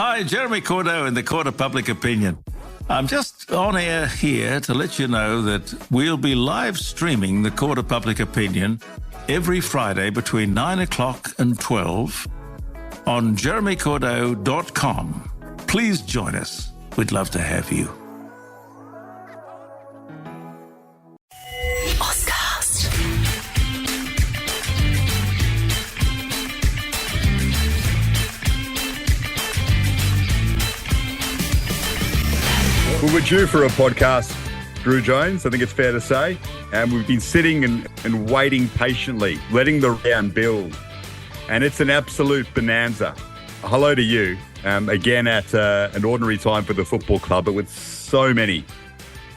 Hi, Jeremy Cordeaux in the Court of Public Opinion. I'm just on air here to let you know that we'll be live streaming the Court of Public Opinion every Friday between 9 o'clock and 12 on jeremycordeaux.com. Please join us. We'd love to have you. Well, we're due for a podcast, Drew Jones, I think it's fair to say. And we've been sitting and waiting patiently, letting the round build. And it's an absolute bonanza. Hello to you, again at an ordinary time for the football club, but with so many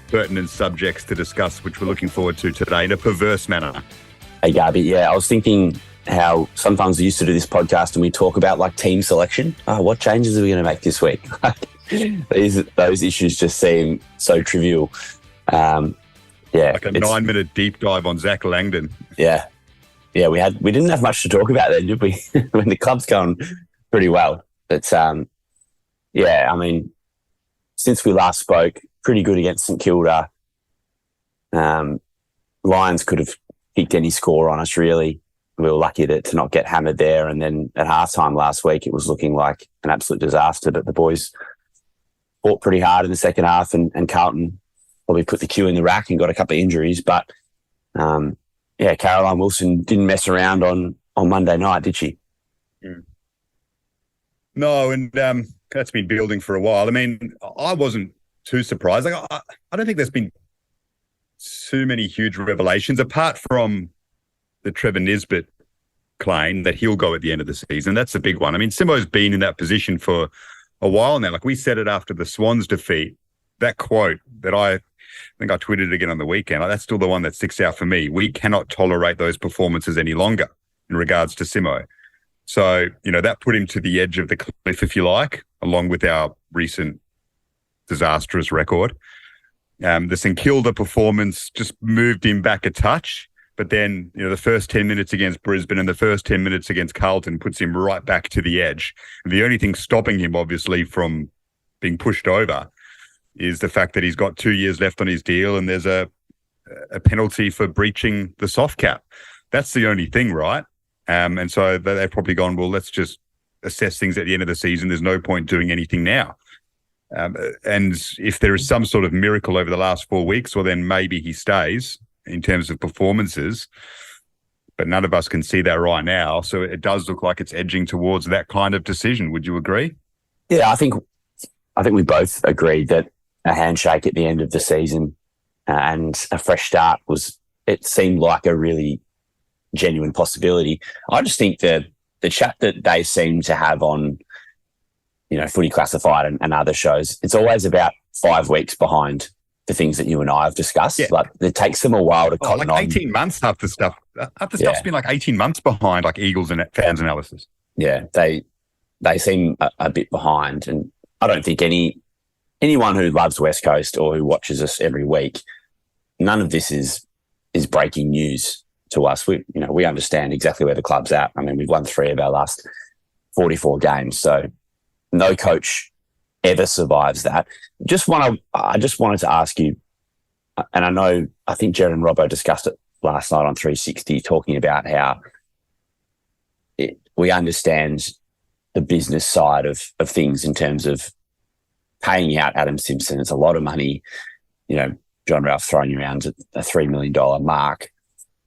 pertinent subjects to discuss, which we're looking forward to today in a perverse manner. Hey, Gabby, yeah, I was thinking how sometimes we used to do this podcast and we talk about like team selection. Oh, what changes are we going to make this week? Those issues just seem so trivial. Yeah, like a 9-minute deep dive on Zach Langdon. Yeah, we didn't have much to talk about then, did we? When the club's going pretty well. But yeah, I mean, since we last spoke, pretty good against St Kilda. Lions could have kicked any score on us, really. We were lucky to not get hammered there. And then at halftime last week, it was looking like an absolute disaster. But the boys fought pretty hard in the second half, and Carlton probably put the queue in the rack and got a couple of injuries. But yeah, Caroline Wilson didn't mess around on Monday night, did she? No, and that's been building for a while. I mean, I wasn't too surprised. Like, I don't think there's been too many huge revelations, apart from the Trevor Nisbet claim that he'll go at the end of the season. That's the big one. I mean, Simo's been in that position for a while now. Like we said it after the Swans defeat, that quote that I think I tweeted again on the weekend, that's still the one that sticks out for me. We cannot tolerate those performances any longer in regards to Simo. So, that put him to the edge of the cliff, if you like, along with our recent disastrous record. The St Kilda performance just moved him back a touch. But then, the first 10 minutes against Brisbane and the first 10 minutes against Carlton puts him right back to the edge. And the only thing stopping him, obviously, from being pushed over is the fact that he's got 2 years left on his deal and there's a penalty for breaching the soft cap. That's the only thing, right? And so they've probably gone, well, let's just assess things at the end of the season. There's no point doing anything now. And if there is some sort of miracle over the last 4 weeks, well, then maybe he stays in terms of performances, but none of us can see that right now. So it does look like it's edging towards that kind of decision. Would you agree? Yeah, I think we both agreed that a handshake at the end of the season and a fresh start it seemed like a really genuine possibility. I just think that the chat that they seem to have on, Footy Classified and other shows, it's always about 5 weeks behind the things that you and I have discussed. Yeah. Like it takes them a while to cotton on. 18 months after stuff. Stuff's been like 18 months behind, like Eagles and fans analysis. Yeah, they seem a bit behind, and I don't think anyone who loves West Coast or who watches us every week, none of this is breaking news to us. We understand exactly where the club's at. I mean, we've won 3 of our last 44 games, so no coach ever survives that. I just wanted to ask you, and I think Jared and Robbo discussed it last night on 360, talking about how we understand the business side of things in terms of paying out Adam Simpson. It's a lot of money. John Ralph throwing around a $3 million mark.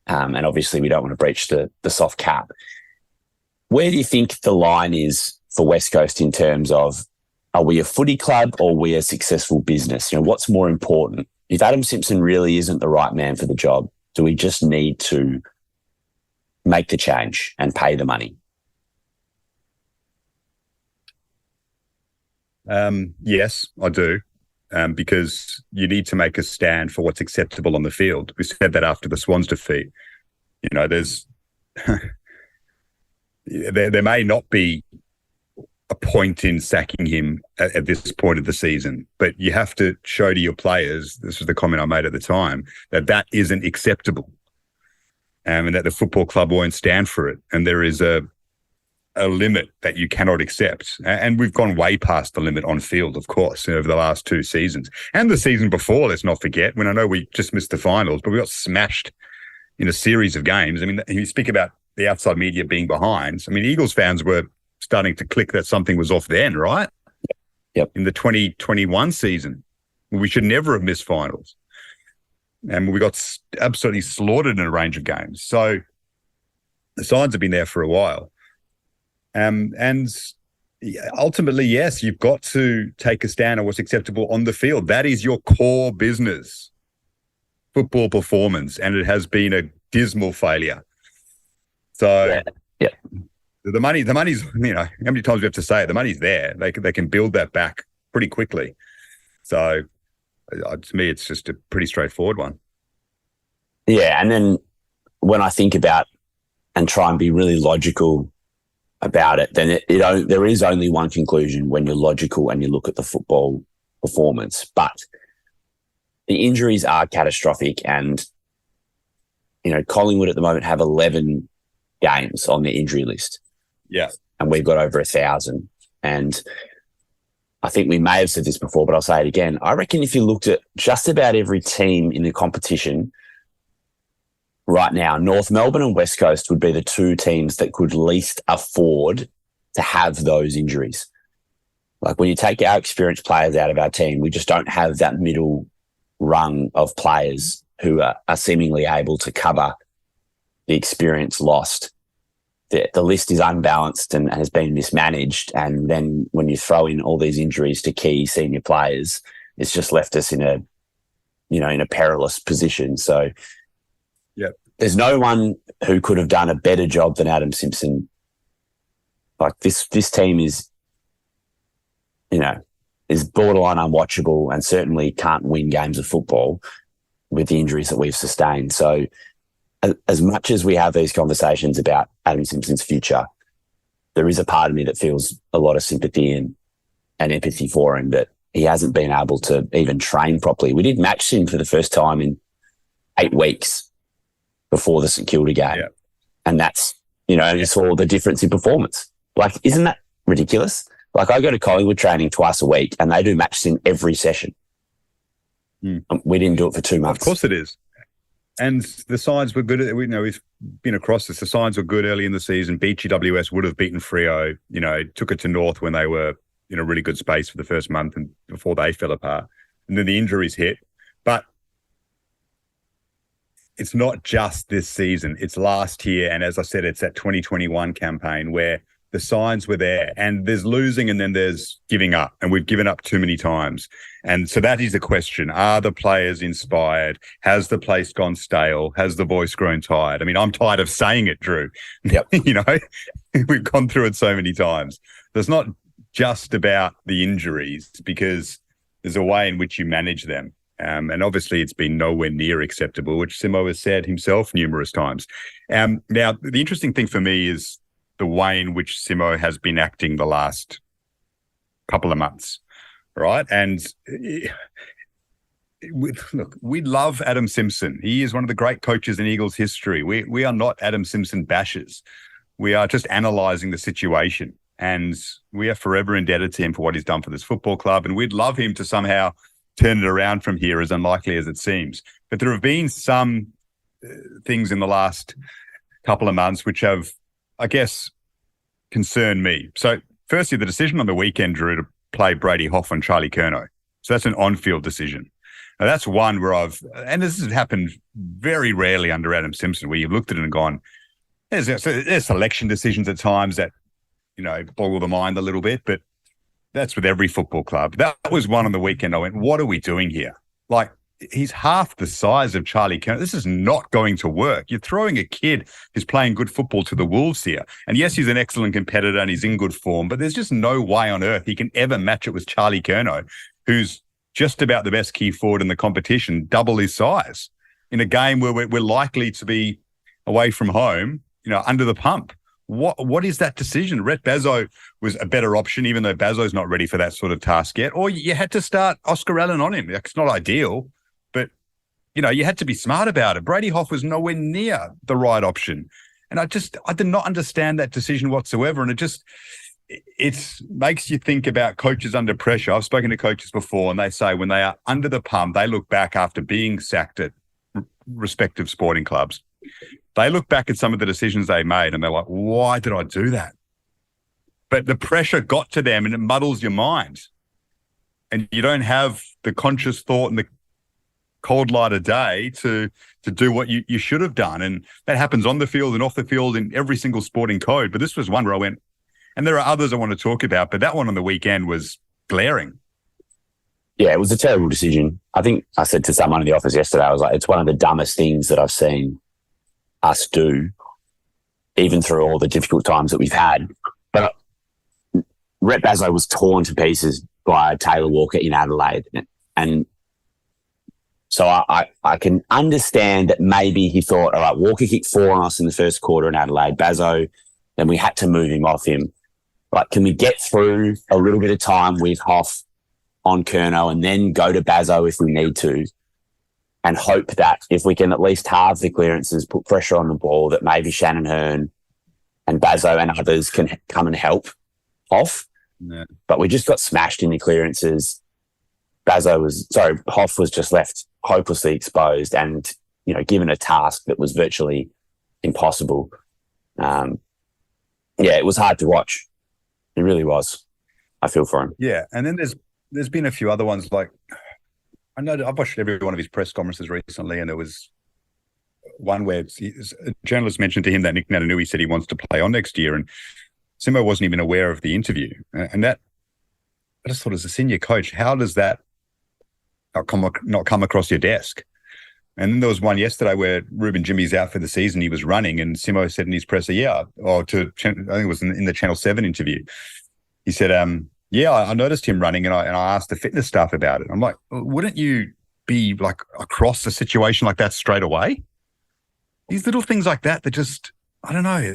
And obviously we don't want to breach the soft cap. Where do you think the line is for West Coast in terms of, are we a footy club or are we a successful business? What's more important? If Adam Simpson really isn't the right man for the job, do we just need to make the change and pay the money? Yes, I do. Because you need to make a stand for what's acceptable on the field. We said that after the Swans defeat. There's there may not be a point in sacking him at this point of the season, but you have to show to your players, this was the comment I made at the time, that isn't acceptable, and that the football club won't stand for it. And there is a a limit that you cannot accept. And we've gone way past the limit on field, of course, over the last 2 seasons. And the season before, let's not forget, when I know we just missed the finals, but we got smashed in a series of games. I mean, you speak about the outside media being behind. I mean, Eagles fans were starting to click that something was off then, right? Yep. In the 2021 season, we should never have missed finals. And we got absolutely slaughtered in a range of games. So the signs have been there for a while. And ultimately, yes, you've got to take a stand on what's acceptable on the field. That is your core business, football performance, and it has been a dismal failure. So yeah. The money's, you know, how many times we have to say it? The money's there. They can build that back pretty quickly. So to me, it's just a pretty straightforward one. Yeah, and then when I think about and try and be really logical about it, then there is only one conclusion when you're logical and you look at the football performance. But the injuries are catastrophic, and you know, Collingwood at the moment have 11 games on the injury list. Yeah, and we've got over 1,000. And I think we may have said this before, but I'll say it again. I reckon if you looked at just about every team in the competition right now, North Melbourne and West Coast would be the 2 teams that could least afford to have those injuries. Like when you take our experienced players out of our team, we just don't have that middle rung of players who are seemingly able to cover the experience lost. The list is unbalanced and has been mismanaged. And then when you throw in all these injuries to key senior players, it's just left us in a perilous position. So there's no one who could have done a better job than Adam Simpson. Like this team is borderline unwatchable and certainly can't win games of football with the injuries that we've sustained. So as much as we have these conversations about Adam Simpson's future, there is a part of me that feels a lot of sympathy and empathy for him, that he hasn't been able to even train properly. We did match him for the first time in 8 weeks before the St Kilda game. Yeah. And that's, you saw the difference in performance. Like, isn't that ridiculous? Like, I go to Collingwood training twice a week and they do match sim every session. We didn't do it for 2 months. Of course it is. And the signs were good. We've been across this. The signs were good early in the season. Beat GWS would have beaten Freo. Took it to North when they were in a really good space for the first month and before they fell apart. And then the injuries hit. But it's not just this season. It's last year. And as I said, it's that 2021 campaign where the signs were there, and there's losing and then there's giving up, and we've given up too many times. And so that is the question. Are the players inspired? Has the place gone stale? Has the voice grown tired? I mean, I'm tired of saying it, Drew. Yep. We've gone through it so many times. It's not just about the injuries, because there's a way in which you manage them. And obviously it's been nowhere near acceptable, which Simo has said himself numerous times. Now, the interesting thing for me is the way in which Simo has been acting the last couple of months, right? And look, we love Adam Simpson. He is one of the great coaches in Eagles history. We are not Adam Simpson bashers. We are just analysing the situation, and we are forever indebted to him for what he's done for this football club, and we'd love him to somehow turn it around from here, as unlikely as it seems. But there have been some things in the last couple of months which have, I guess, concern me. So firstly, the decision on the weekend, Drew, to play Brady Hough and Charlie Curnow. So that's an on-field decision. Now that's one where and this has happened very rarely under Adam Simpson, where you've looked at it and gone, there's selection decisions at times that, boggle the mind a little bit, but that's with every football club. That was one on the weekend. I went, what are we doing here? Like, he's half the size of Charlie Curnow. This is not going to work. You're throwing a kid who's playing good football to the Wolves here. And yes, he's an excellent competitor and he's in good form, but there's just no way on earth he can ever match it with Charlie Curnow, who's just about the best key forward in the competition, double his size, in a game where we're likely to be away from home, under the pump. What is that decision? Rhett Bazzo was a better option, even though Bazzo's not ready for that sort of task yet. Or you had to start Oscar Allen on him. It's not ideal, but you had to be smart about it. Brady Hough was nowhere near the right option. And I did not understand that decision whatsoever. And it makes you think about coaches under pressure. I've spoken to coaches before, and they say when they are under the pump, they look back after being sacked at respective sporting clubs. They look back at some of the decisions they made and they're like, why did I do that? But the pressure got to them and it muddles your mind. And you don't have the conscious thought and the cold light of day to do what you should have done. And that happens on the field and off the field in every single sporting code. But this was one where I went, and there are others I want to talk about, but that one on the weekend was glaring. Yeah, it was a terrible decision. I think I said to someone in the office yesterday, I was like, it's one of the dumbest things that I've seen us do, even through all the difficult times that we've had. But Rhett Bazzo was torn to pieces by Taylor Walker in Adelaide. And so I can understand that maybe he thought, all right, Walker kicked 4 on us in the first quarter in Adelaide. Bazzo, then we had to move him off him. Like, can we get through a little bit of time with Hoff on Curnow and then go to Bazzo if we need to, and hope that if we can at least halve the clearances, put pressure on the ball, that maybe Shannon Hearn and Bazzo and others can come and help Hoff. Yeah. But we just got smashed in the clearances. Hoff was just left hopelessly exposed and, given a task that was virtually impossible. It was hard to watch. It really was. I feel for him. Yeah, and then there's been a few other ones. Like, I know I've watched every one of his press conferences recently, and there was one where a journalist mentioned to him that Nick Natanui said he wants to play on next year, and Simo wasn't even aware of the interview. And that, I just thought, as a senior coach, how does that not come across your desk? And then there was one yesterday where Ruben Jimmy's out for the season. He was running, and Simo said in his presser, I think it was in the Channel 7 interview. He said, I noticed him running, and I asked the fitness staff about it. I'm like, wouldn't you be like across a situation like that straight away? These little things like that just, I don't know.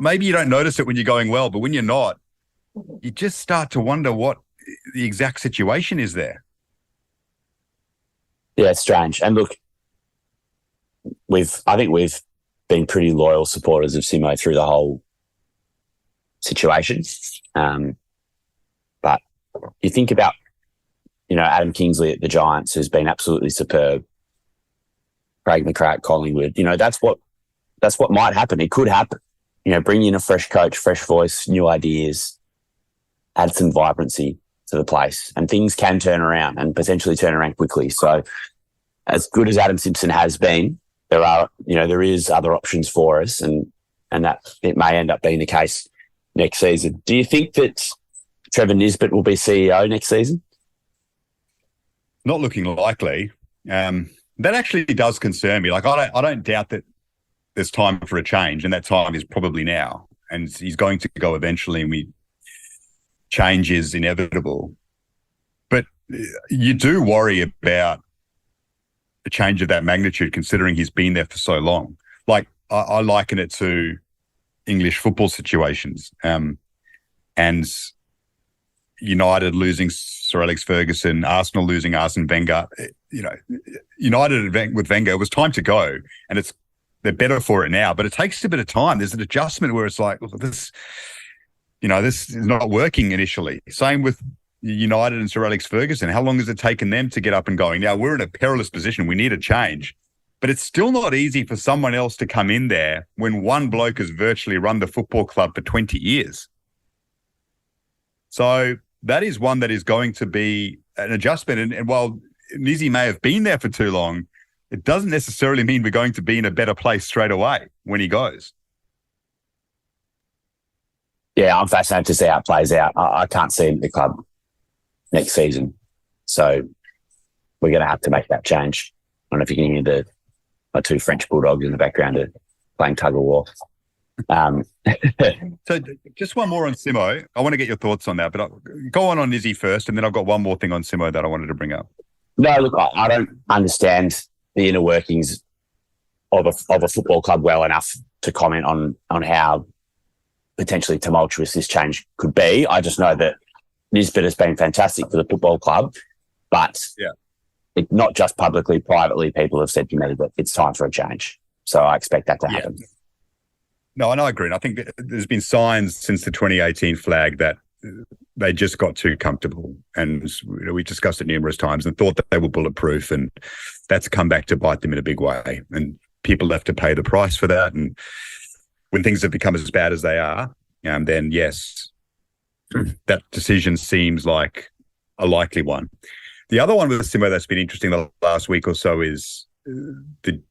Maybe you don't notice it when you're going well, but when you're not, you just start to wonder what the exact situation is there. Yeah, it's strange. And look, I think we've been pretty loyal supporters of Simo through the whole situation. But you think about, Adam Kingsley at the Giants, who's been absolutely superb. Craig McCrack, Collingwood. That's what might happen. It could happen. Bring in a fresh coach, fresh voice, new ideas, add some vibrancy to the place, and things can turn around and potentially turn around quickly. So, as good as Adam Simpson has been, there is other options for us, and that it may end up being the case next season. Do you think that Trevor Nisbett will be CEO next season? Not looking likely. That actually does concern me. Like, I don't doubt that there's time for a change, and that time is probably now. And he's going to go eventually, and change is inevitable. But you do worry about a change of that magnitude, considering he's been there for so long. Like, I liken it to English football situations, and United losing Sir Alex Ferguson, Arsenal losing Arsene Wenger. United with Wenger, it was time to go, and they're better for it now, but it takes a bit of time. There's an adjustment where it's like, look, this is not working initially. Same with United and Sir Alex Ferguson. How long has it taken them to get up and going? Now, we're in a perilous position. We need a change. But it's still not easy for someone else to come in there when one bloke has virtually run the football club for 20 years. So that is one that is going to be an adjustment. And while Nizzy may have been there for too long, it doesn't necessarily mean we're going to be in a better place straight away when he goes. Yeah, I'm fascinated to see how it plays out. I can't see him at the club next season. So we're going to have to make that change. I don't know if you can hear my 2 French bulldogs in the background playing tug of war. So just one more on Simo. I want to get your thoughts on that, but go on Nizzy first, and then I've got one more thing on Simo that I wanted to bring up. No, look, I don't understand the inner workings of a football club well enough to comment on how potentially tumultuous this change could be. I just know that Nisbet has been fantastic for the football club, but not just publicly, privately, people have said to me that it's time for a change. So I expect that to happen. No, and I agree. And I think there's been signs since the 2018 flag that they just got too comfortable. And we discussed it numerous times and thought that they were bulletproof. And that's come back to bite them in a big way. And people have to pay the price for that. And when things have become as bad as they are, then yes, that decision seems like a likely one. The other one with Simo that's been interesting the last week or so is the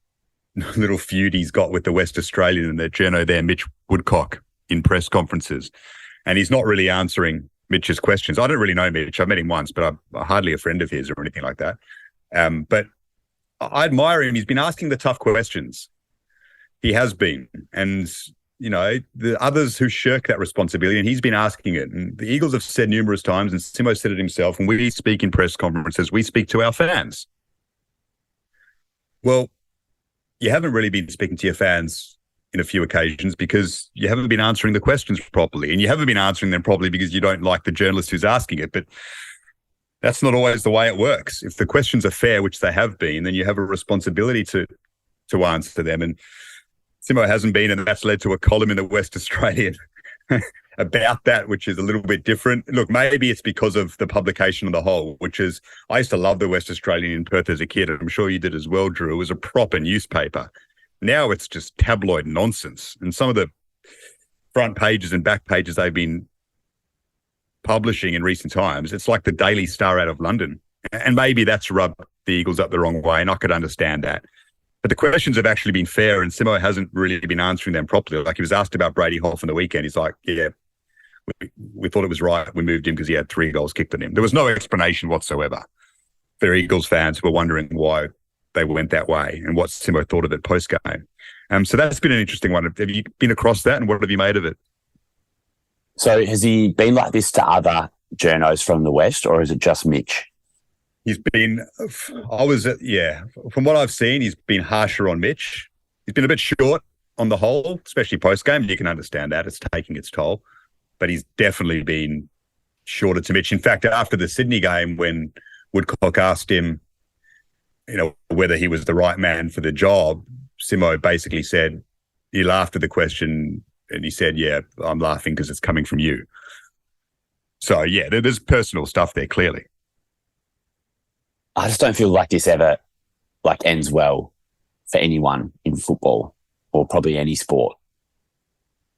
little feud he's got with the West Australian and their journo there, Mitch Woodcock, in press conferences. And he's not really answering Mitch's questions. I don't really know Mitch. I've met him once, but I'm hardly a friend of his or anything like that. But I admire him. He's been asking the tough questions. He has been. And the others who shirk that responsibility, and he's been asking it. And the Eagles have said numerous times, and Simo said it himself, when we speak in press conferences, we speak to our fans. Well, you haven't really been speaking to your fans in a few occasions because you haven't been answering the questions properly, and you haven't been answering them properly because you don't like the journalist who's asking it. But that's not always the way it works. If the questions are fair, which they have been, then you have a responsibility to answer them. And Simo hasn't been, and that's led to a column in the West Australian about that, which is a little bit different. Look, maybe it's because of the publication on the whole, which is, I used to love the West Australian in Perth as a kid, and I'm sure you did as well, Drew. It was a proper newspaper. Now it's just tabloid nonsense. And some of the front pages and back pages they've been publishing in recent times, it's like the Daily Star out of London. And maybe that's rubbed the Eagles up the wrong way, and I could understand that. But the questions have actually been fair, and Simo hasn't really been answering them properly. Like, he was asked about Brady Hoff on the weekend. He's like, yeah, we thought it was right. We moved him because he had 3 goals kicked at him. There was no explanation whatsoever. There are Eagles fans who were wondering why they went that way and what Simo thought of it post-game. So that's been an interesting one. Have you been across that, and what have you made of it? So has he been like this to other journos from the West, or is it just Mitch? He's been, from what I've seen, he's been harsher on Mitch. He's been a bit short on the whole, especially post-game. You can understand that. It's taking its toll. But he's definitely been shorter to Mitch. In fact, after the Sydney game, when Woodcock asked him, whether he was the right man for the job, Simo basically said, he laughed at the question and he said, yeah, I'm laughing because it's coming from you. So, yeah, there's personal stuff there, clearly. I just don't feel like this ever ends well for anyone in football or probably any sport.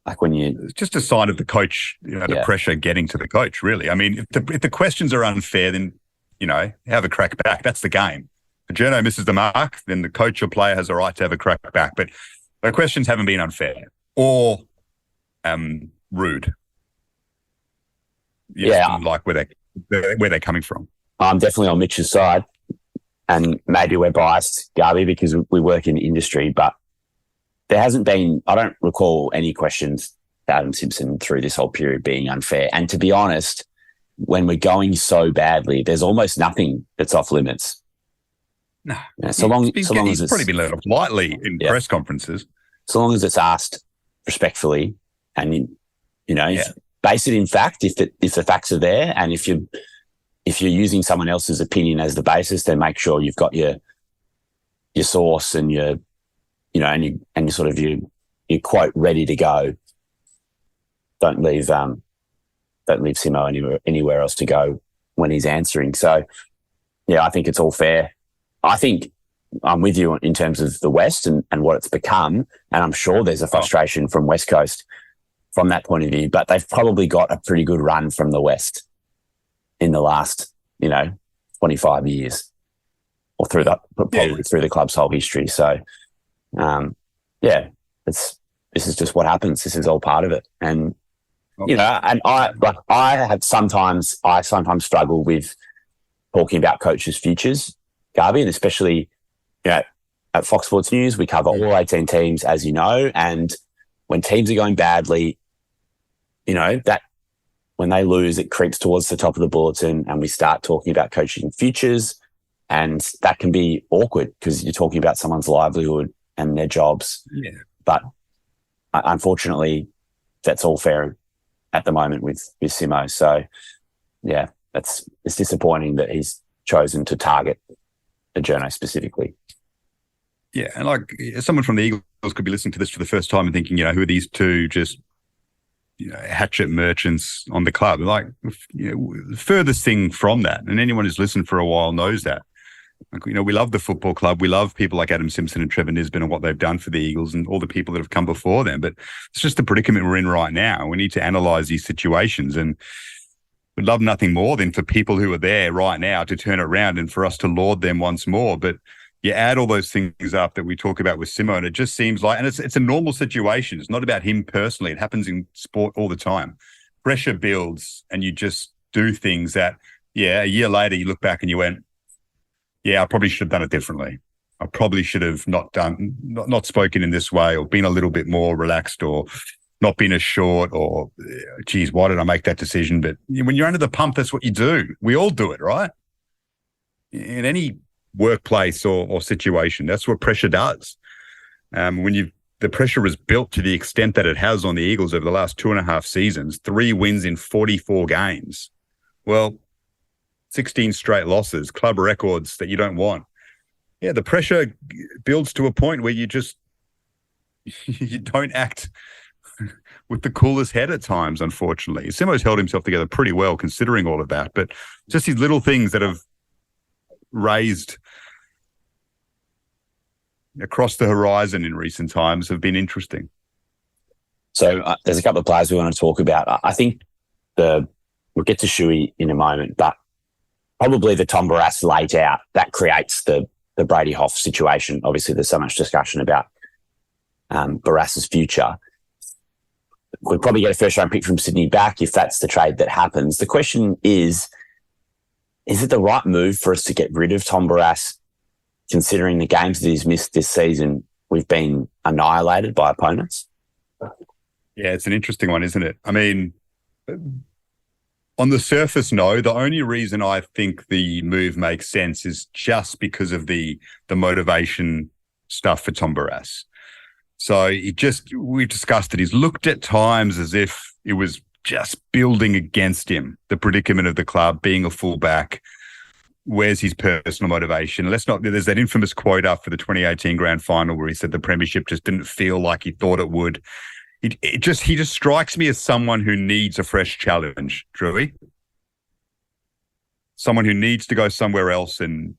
Like when you... It's just a sign of the coach, the pressure getting to the coach, really. I mean, if the questions are unfair, then, have a crack back. That's the game. If the journo misses the mark, then the coach or player has a right to have a crack back. But the questions haven't been unfair or rude. Like where they're coming from. I'm definitely on Mitch's side, and maybe we're biased, Garby, because we work in the industry, but there hasn't been, I don't recall any questions to Adam Simpson through this whole period being unfair. And to be honest, when we're going so badly, there's almost nothing that's off limits. No. He's probably been let off lightly in press conferences. So long as it's asked respectfully and, base it in fact, if the facts are there, and if you're using someone else's opinion as the basis, then make sure you've got your source and your quote ready to go. Don't leave Simo anywhere else to go when he's answering. So, yeah, I think it's all fair. I think I'm with you in terms of the West and what it's become, and I'm sure there's a frustration from West Coast from that point of view, but they've probably got a pretty good run from the West in the last, 25 years or through the club's whole history. So, this is just what happens. This is all part of it. And, and I sometimes struggle with talking about coaches' futures, Garby, and especially, at Fox Sports News, we cover all 18 teams, as you know, and when teams are going badly, that when they lose, it creeps towards the top of the bulletin and we start talking about coaching futures, and that can be awkward because you're talking about someone's livelihood and their jobs. Yeah. But unfortunately, that's all fair at the moment with Simo. So, yeah, it's disappointing that he's chosen to target the journo specifically. Yeah, and like someone from the Eagles could be listening to this for the first time and thinking, who are these two just hatchet merchants on the club? Like, the furthest thing from that, and anyone who's listened for a while knows that. Like, we love the football club. We love people like Adam Simpson and Trevor Nisbet and what they've done for the Eagles and all the people that have come before them. But it's just the predicament we're in right now. We need to analyse these situations, and we'd love nothing more than for people who are there right now to turn it around and for us to laud them once more. But you add all those things up that we talk about with Simo, and it just seems like, and it's a normal situation. It's not about him personally. It happens in sport all the time. Pressure builds, and you just do things that, a year later you look back and you went, I probably should have done it differently. I probably should have not spoken in this way, or been a little bit more relaxed, or not been as short, or, geez, why did I make that decision? But when you're under the pump, that's what you do. We all do it, right? In any workplace or situation, that's what pressure does. When the pressure is built to the extent that it has on the Eagles over the last 2.5 seasons, 3 wins in 44 games. Well, 16 straight losses, club records that you don't want. Yeah, the pressure builds to a point where you don't act with the coolest head at times, unfortunately. Simo's held himself together pretty well considering all of that, but just these little things that have raised across the horizon in recent times have been interesting. So there's a couple of players we want to talk about. I think we'll get to Shuey in a moment, but probably the Tom Barrass late out, that creates the Brady Hoff situation. Obviously, there's so much discussion about Barrass's future. We'll probably get a first-round pick from Sydney back if that's the trade that happens. The question is it the right move for us to get rid of Tom Barrass, considering the games that he's missed this season, we've been annihilated by opponents? Yeah, it's an interesting one, isn't it? I mean, on the surface, no. The only reason I think the move makes sense is just because of the motivation stuff for Tom Barrass. So we discussed it. He's looked at times as if it was just building against him, the predicament of the club, being a fullback. Where's his personal motivation? There's that infamous quote up for the 2018 grand final where he said the premiership just didn't feel like he thought it would. He just strikes me as someone who needs a fresh challenge, Drewy. Someone who needs to go somewhere else and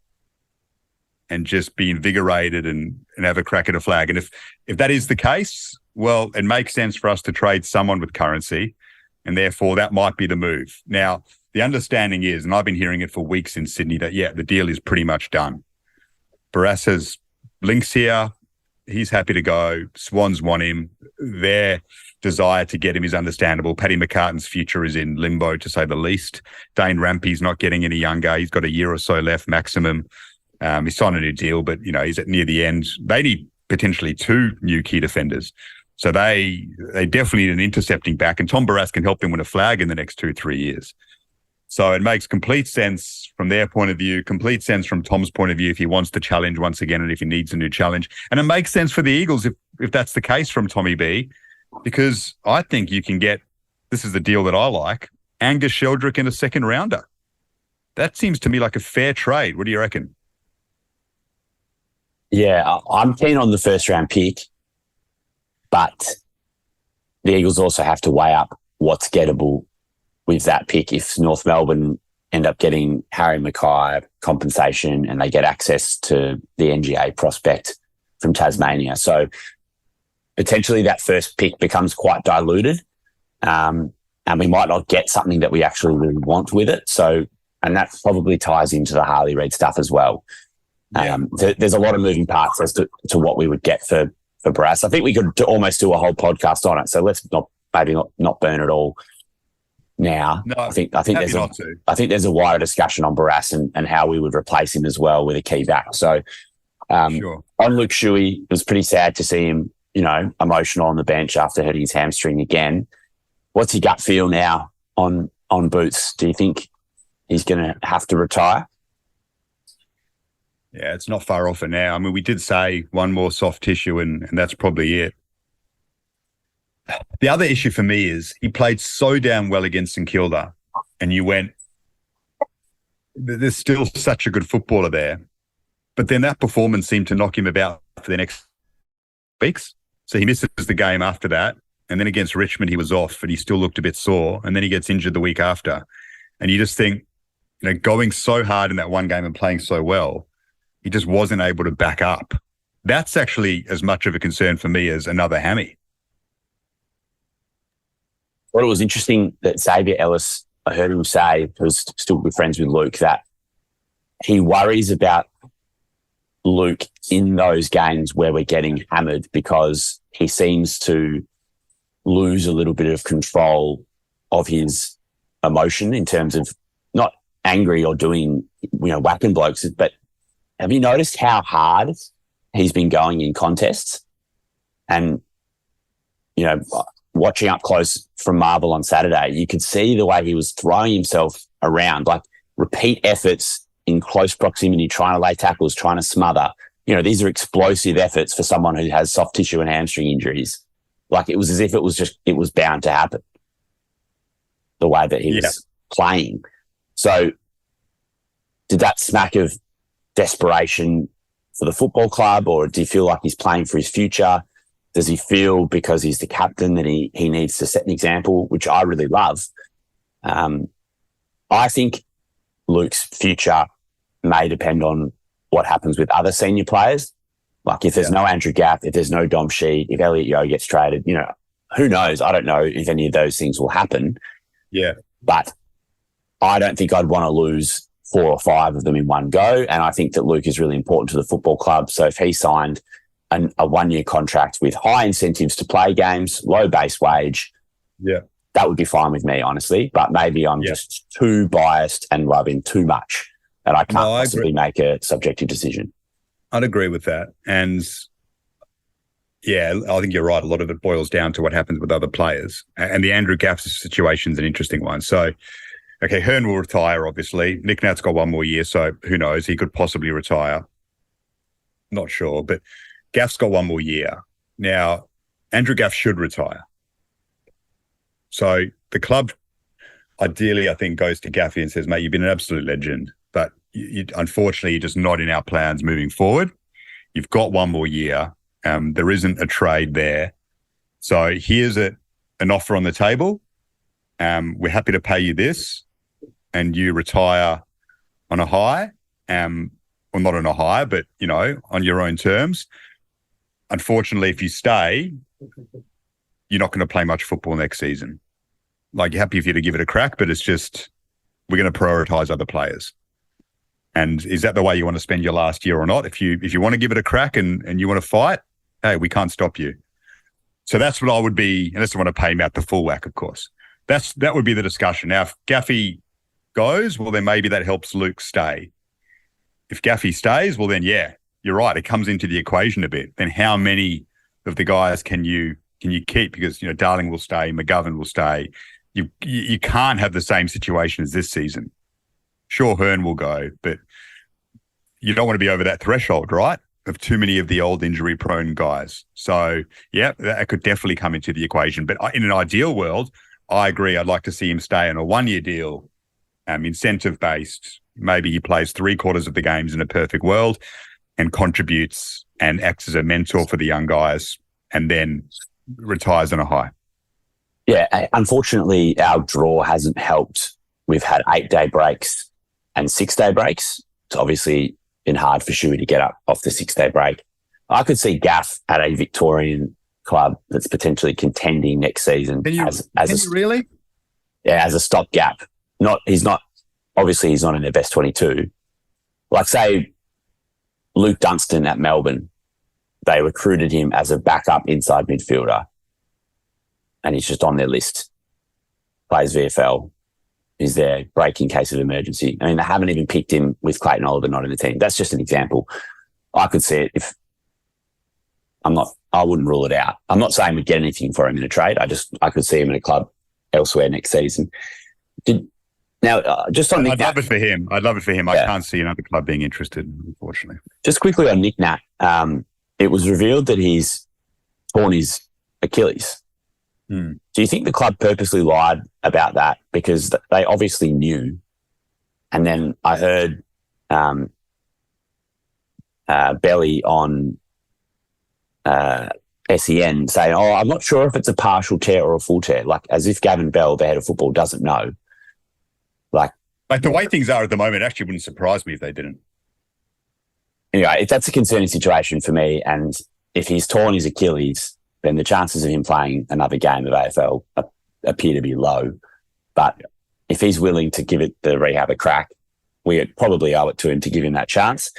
just be invigorated and have a crack at a flag. And if that is the case, well, it makes sense for us to trade someone with currency, and therefore that might be the move. Now, the understanding is, and I've been hearing it for weeks in Sydney, that, the deal is pretty much done. Barrass has links here. He's happy to go. Swans want him. Their desire to get him is understandable. Paddy McCartan's future is in limbo, to say the least. Dane Rampy's not getting any younger. He's got a year or so left maximum. He's signed a new deal, but, he's at near the end. They need potentially 2 new key defenders. So they definitely need an intercepting back, and Tom Barrass can help them win a flag in the next 2-3 years. So it makes complete sense from their point of view, complete sense from Tom's point of view if he wants to challenge once again and if he needs a new challenge. And it makes sense for the Eagles if that's the case from Tommy B, because I think you can get, this is the deal that I like, Angus Sheldrick in a second rounder. That seems to me like a fair trade. What do you reckon? Yeah, I'm keen on the first round pick, but the Eagles also have to weigh up what's gettable with that pick. If North Melbourne end up getting Harry Mackay compensation and they get access to the NGA prospect from Tasmania. So potentially that first pick becomes quite diluted, and we might not get something that we actually really want with it. So, and that probably ties into the Harley Reid stuff as well. Yeah. There's a lot of moving parts as to what we would get for Barrass. I think we could almost do a whole podcast on it. So let's not burn it all now. No, I think there's a wider discussion on Barrass and how we would replace him as well with a key back. So sure. On Luke Shuey, it was pretty sad to see him, emotional on the bench after hurting his hamstring again. What's your gut feel now on Boots? Do you think he's going to have to retire? Yeah, it's not far off it now. I mean, we did say one more soft tissue and that's probably it. The other issue for me is he played so damn well against St Kilda, and you went, there's still such a good footballer there. But then that performance seemed to knock him about for the next weeks. So he misses the game after that. And then against Richmond, he was off and he still looked a bit sore. And then he gets injured the week after. And you just think, going so hard in that one game and playing so well, he just wasn't able to back up. That's actually as much of a concern for me as another hammy. Well, it was interesting that Xavier Ellis, I heard him say, who's still good friends with Luke, that he worries about Luke in those games where we're getting hammered because he seems to lose a little bit of control of his emotion in terms of not angry or doing, whacking blokes. But have you noticed how hard he's been going in contests? And, watching up close from Marvel on Saturday, you could see the way he was throwing himself around, like repeat efforts in close proximity, trying to lay tackles, trying to smother. These are explosive efforts for someone who has soft tissue and hamstring injuries. Like it was as if it was bound to happen, the way that he was playing. So did that smack of desperation for the football club, or do you feel like he's playing for his future? Does he feel because he's the captain that he needs to set an example, which I really love? I think Luke's future may depend on what happens with other senior players. Like if there's no Andrew Gaff, if there's no Dom Sheed, if Elliot Yeo gets traded, who knows? I don't know if any of those things will happen. Yeah. But I don't think I'd want to lose 4 or 5 of them in one go. And I think that Luke is really important to the football club. So if he signed a 1-year contract with high incentives to play games, low base wage, that would be fine with me, honestly. But maybe I'm just too biased and love him too much, and I can't possibly make a subjective decision. I'd agree with that. And I think you're right. A lot of it boils down to what happens with other players. And the Andrew Gaff situation is an interesting one. So, okay, Hearn will retire, obviously. Nick Nat's got 1 more year, so who knows? He could possibly retire. Not sure, but Gaff's got 1 more year. Now, Andrew Gaff should retire. So the club, ideally, I think, goes to Gaffy and says, mate, you've been an absolute legend, but unfortunately, you're just not in our plans moving forward. You've got 1 more year. There isn't a trade there. So here's an offer on the table. We're happy to pay you this, and you retire on a high. Well, not on a high, but, on your own terms. Unfortunately, if you stay, you're not going to play much football next season. Like, you're happy for you to give it a crack, but it's just, we're going to prioritise other players. And is that the way you want to spend your last year or not? If you want to give it a crack and you want to fight, hey, we can't stop you. So that's what I would be, unless I want to pay him out the full whack, of course. That would be the discussion. Now, if Gaffy goes, well, then maybe that helps Luke stay. If Gaffy stays, well, then, you're right. It comes into the equation a bit. Then how many of the guys can you keep? Because, Darling will stay, McGovern will stay. You can't have the same situation as this season. Sure, Hearn will go, but you don't want to be over that threshold, right, of too many of the old injury-prone guys. So, that could definitely come into the equation. But in an ideal world, I agree. I'd like to see him stay on a 1-year deal, incentive-based. Maybe he plays 3/4 of the games in a perfect world and contributes and acts as a mentor for the young guys, and then retires on a high. Yeah, unfortunately, our draw hasn't helped. We've had 8-day breaks and 6-day breaks. It's obviously been hard for Shuey to get up off the 6-day break. I could see Gaff at a Victorian club that's potentially contending next season. Can you really? Yeah, as a stopgap. He's not in their best 22. Like, say, Luke Dunstan at Melbourne, they recruited him as a backup inside midfielder, and he's just on their list. Plays VFL. He's there, break in case of emergency. I mean, they haven't even picked him with Clayton Oliver not in the team. That's just an example. I could see it if I wouldn't rule it out. I'm not saying we'd get anything for him in a trade. I could see him in a club elsewhere next season. Just on Nick Nat. I'd love it for him. I can't see another club being interested, unfortunately. Just quickly on Nick Nat, it was revealed that he's torn his Achilles. Do you think the club purposely lied about that? Because they obviously knew. And then I heard Belly on SEN saying, "Oh, I'm not sure if it's a partial tear or a full tear," like as if Gavin Bell, the head of football, doesn't know. Like the way things are at the moment, it actually wouldn't surprise me if they didn't. Anyway, if that's a concerning situation for me, and if he's torn his Achilles, then the chances of him playing another game of AFL appear to be low. But if he's willing to give it the rehab a crack, we probably owe it to him to give him that chance.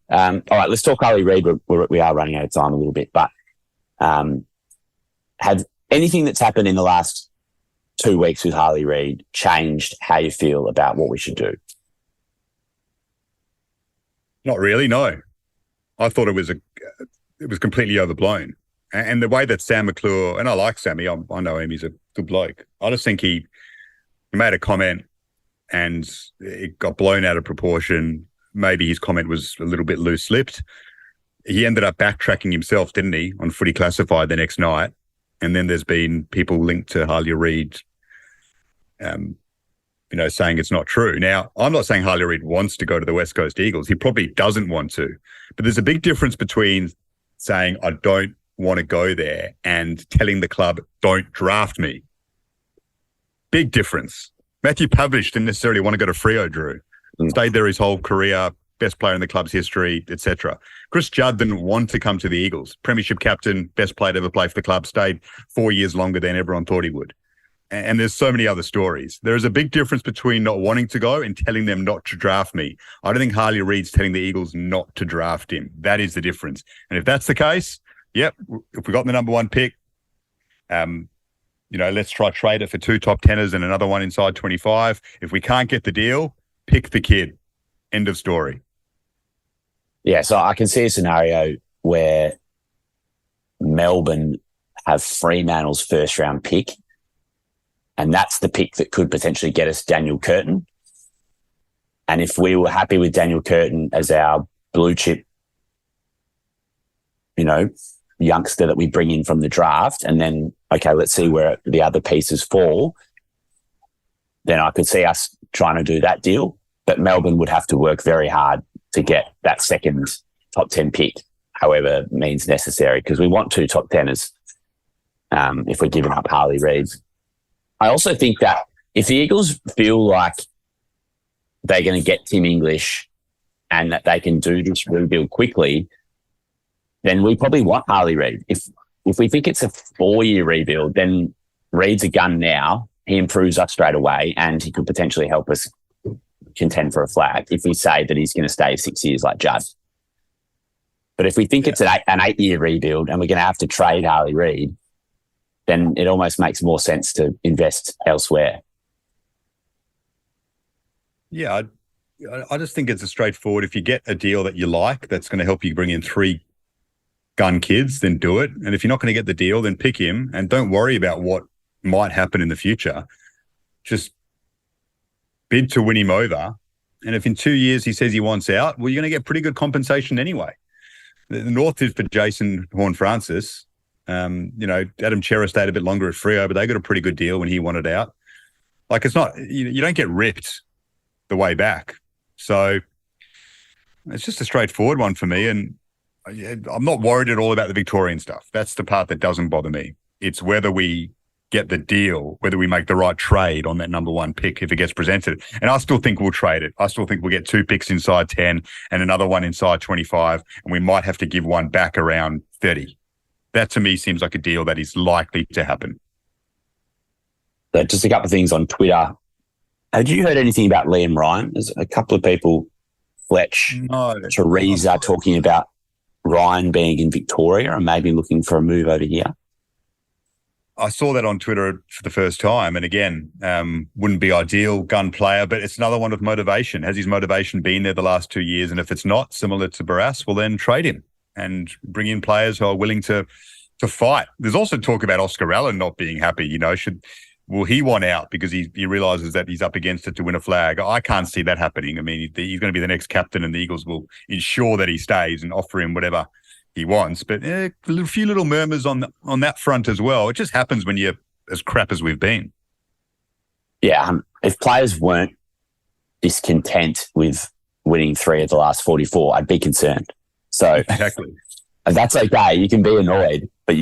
All right, let's talk Harley Reid. We are running out of time a little bit, but have anything that's happened in the last 2 weeks with Harley Reid changed how you feel about what we should do? Not really, no. I thought it was completely overblown. And the way that Sam McClure, and I like Sammy, I know him, he's a good bloke. I just think he made a comment and it got blown out of proportion. Maybe his comment was a little bit loose-lipped. He ended up backtracking himself, didn't he, on Footy Classified the next night. And then there's been people linked to Harley Reid, saying it's not true. Now, I'm not saying Harley Reid wants to go to the West Coast Eagles. He probably doesn't want to. But there's a big difference between saying, I don't want to go there, and telling the club, don't draft me. Big difference. Matthew Pavlich didn't necessarily want to go to Freo, Drew. Stayed there his whole career, best player in the club's history, etc. Chris Judd didn't want to come to the Eagles. Premiership captain, best player to ever play for the club, stayed 4 years longer than everyone thought he would. And there's so many other stories. There is a big difference between not wanting to go and telling them not to draft me. I don't think Harley Reid's telling the Eagles not to draft him. That is the difference. And if that's the case, yep, if we got the number one pick, let's try trade it for 2 top teners and another one inside 25. If we can't get the deal, pick the kid. End of story. Yeah, so I can see a scenario where Melbourne have Fremantle's first round pick, and that's the pick that could potentially get us Daniel Curtin. And if we were happy with Daniel Curtin as our blue chip, youngster that we bring in from the draft, and then, okay, let's see where the other pieces fall, then I could see us trying to do that deal. But Melbourne would have to work very hard to get that second top 10 pick, however means necessary, because we want 2 top 10ers if we're giving up Harley Reid. I also think that if the Eagles feel like they're going to get Tim English and that they can do this rebuild quickly, then we probably want Harley Reid. If we think it's a 4-year rebuild, then Reid's a gun now. He improves us straight away, and he could potentially help us contend for a flag if we say that he's going to stay 6 years like Judd. But if we think it's an 8-year rebuild and we're going to have to trade Harley Reid, then it almost makes more sense to invest elsewhere. Yeah, I just think it's a straightforward. If you get a deal that you like that's going to help you bring in 3 gun kids, then do it. And if you're not going to get the deal, then pick him and don't worry about what might happen in the future. Just bid to win him over. And if in 2 years he says he wants out, well, you're going to get pretty good compensation anyway. The North is for Jason Horne-Francis. Adam Chera stayed a bit longer at Freo, but they got a pretty good deal when he wanted out. Like, it's not, you don't get ripped the way back. So it's just a straightforward one for me. And I'm not worried at all about the Victorian stuff. That's the part that doesn't bother me. It's whether we get the deal, whether we make the right trade on that number one pick if it gets presented. And I still think we'll trade it. I still think we'll get 2 picks inside 10 and another one inside 25, and we might have to give one back around 30. That to me seems like a deal that is likely to happen. So just a couple of things on Twitter. Had you heard anything about Liam Ryan? There's a couple of people, Fletch, Teresa, talking about Ryan being in Victoria and maybe looking for a move over here. I saw that on Twitter for the first time. And again, wouldn't be ideal, gun player, but it's another one with motivation. Has his motivation been there the last 2 years? And if it's not, similar to Barrass, well, then trade him and bring in players who are willing to fight. There's also talk about Oscar Allen not being happy. Will he want out because he realises that he's up against it to win a flag? I can't see that happening. I mean, he's going to be the next captain and the Eagles will ensure that he stays and offer him whatever he wants. But a few little murmurs on that front as well. It just happens when you're as crap as we've been. Yeah, if players weren't discontent with winning 3 of the last 44, I'd be concerned. So exactly. And that's okay. You can be annoyed, but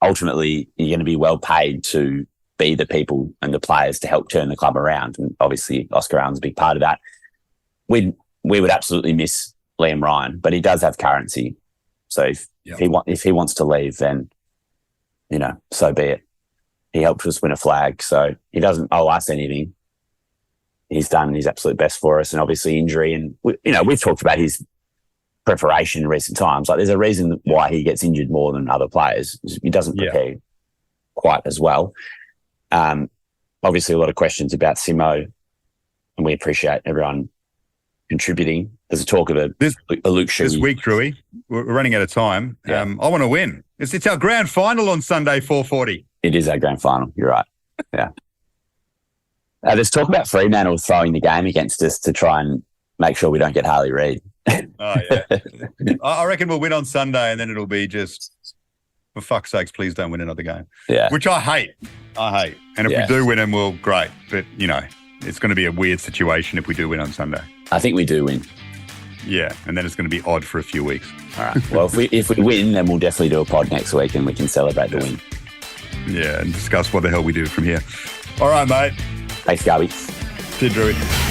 ultimately you're going to be well paid to be the people and the players to help turn the club around. And obviously Oscar Allen's a big part of that. We would absolutely miss Liam Ryan, but he does have currency. So if he wants to leave, then, so be it. He helped us win a flag, so he doesn't owe us anything. He's done his absolute best for us, and obviously injury. And, we've talked about his preparation in recent times. Like, there's a reason why he gets injured more than other players. He doesn't prepare quite as well. Obviously, a lot of questions about Simo, and we appreciate everyone contributing. There's a talk of a Luke Shuey. This week, Drewy, we're running out of time. Yeah. I want to win. It's our grand final on Sunday, 4:40. It is our grand final. You're right. Yeah. There's talk about Fremantle throwing the game against us to try and make sure we don't get Harley Reid. Oh, yeah. I reckon we'll win on Sunday, and then it'll be just, for fuck's sakes, please don't win another game. Yeah. Which I hate. And if we do win them, well, great. But, it's going to be a weird situation if we do win on Sunday. I think we do win. Yeah, and then it's going to be odd for a few weeks. All right. Well, if we win, then we'll definitely do a pod next week and we can celebrate the win. Yeah, and discuss what the hell we do from here. All right, mate. Thanks, Garby. See you, Drewy.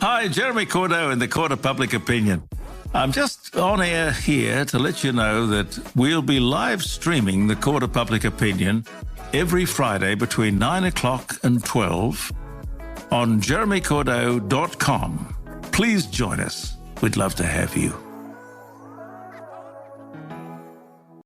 Hi, Jeremy Cordeaux in the Court of Public Opinion. I'm just on air here to let you know that we'll be live streaming the Court of Public Opinion every Friday between 9 o'clock and 12 on jeremycordeaux.com. Please join us. We'd love to have you.